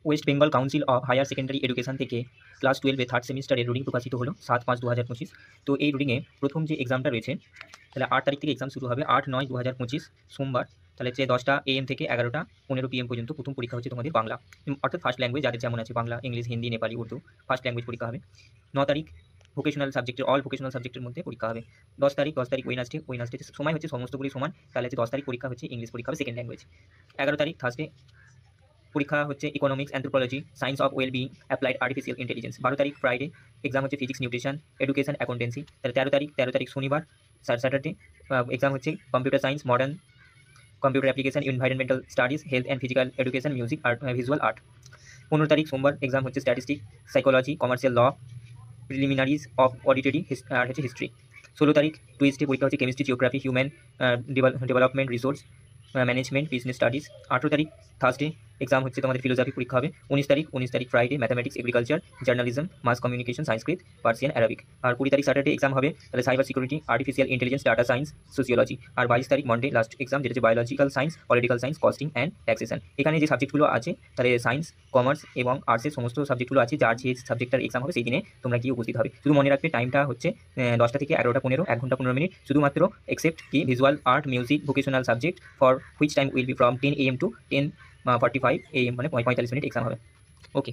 West Bengal council of higher secondary education থেকে class 12 third সেমিস্টারের routine প্রকাশিত হলো 7/5/2025। তো এই রুটিনে প্রথম যে এক্সামটা রয়েছে, তাহলে 8 তারিখ থেকে এক্সাম শুরু হবে, 8/9/2025 সোমবার। তাহলে হচ্ছে 10টা AM থেকে 11টা 15 PM পর্যন্ত প্রথম পরীক্ষা হচ্ছে তোমাদের বাংলা, অর্থাৎ ফার্স্ট ল্যাঙ্গুয়েজ যাদের যেমন আছে Bangla, English, Hindi, Nepali, Urdu, first language পরীক্ষা হবে। 9 তারিখ ভোকেশনাল সাবজেক্টের, অল ভোকেশনাল সাবজেক্টের মধ্যে পরীক্ষা হবে। 10 তারিখ ওয়েডনেসডে সময় হচ্ছে সমস্তগুলি সমান। তাহলে হচ্ছে 10 তারিখ পরীক্ষা হচ্ছে ইংলিশ পরীক্ষা হবে, সেকেন্ড ল্যাঙ্গুয়েজ। 11 তারিখ থার্সডে পরীক্ষা হচ্ছে economics, anthropology, science of wellbeing, applied artificial intelligence. 12 তারিখ ফ্রাইডে এক্সাম হচ্ছে ফিজিক্স, নিউট্রিশন, এডুকেশন, অ্যাকাউন্টেন্সি। তাহলে 13 তারিখ শনিবার স্যাটারডে এক্সাম হচ্ছে computer science, modern computer application, environmental studies, health and physical education, music, art, visual art. 15 তারিখ সোমবার exam হচ্ছে statistic, psychology, commercial law, preliminaries of auditory আর হচ্ছে হিস্ট্রি। 16 তারিখ টুইসডে পরীক্ষা হচ্ছে chemistry, geography, human development, resource management, business studies. 18 তারিখ Thursday exam হচ্ছে তোমাদের ফিলোসফি পরীক্ষা হবে। 19 তারিখ Friday mathematics, agriculture, journalism, mass communication, Sanskrit, Persian, Arabic. আর 20 তারিখ স্যাটারডে এক্সাম হবে, তাহলে cyber security, artificial intelligence, data science, sociology. আর 22 তারিখ মন্ডে লাস্ট এক্সাম, যেটা হচ্ছে biological science, political science, costing and taxation. এখানে যে সাবজেক্টগুলো আছে, তাহলে সায়েন্স, কমার্স এবং আর্টসের সমস্ত সাবজেক্টগুলো আছে, যার যে সাবজেক্টটার এক্সাম হবে সেই দিনে তোমরা গিয়ে উপস্থিত হবে। শুধু মনে রাখবে টাইমটা হচ্ছে 10টা থেকে 11টা 15, 1 ঘন্টা 15 মিনিট শুধুমাত্র, এক্সেপ্ট কি visual art, music, vocational subject, for which time will be from 10 AM to 10:45 AM, মানে 45 মিনিট এক্সাম হবে। ওকে।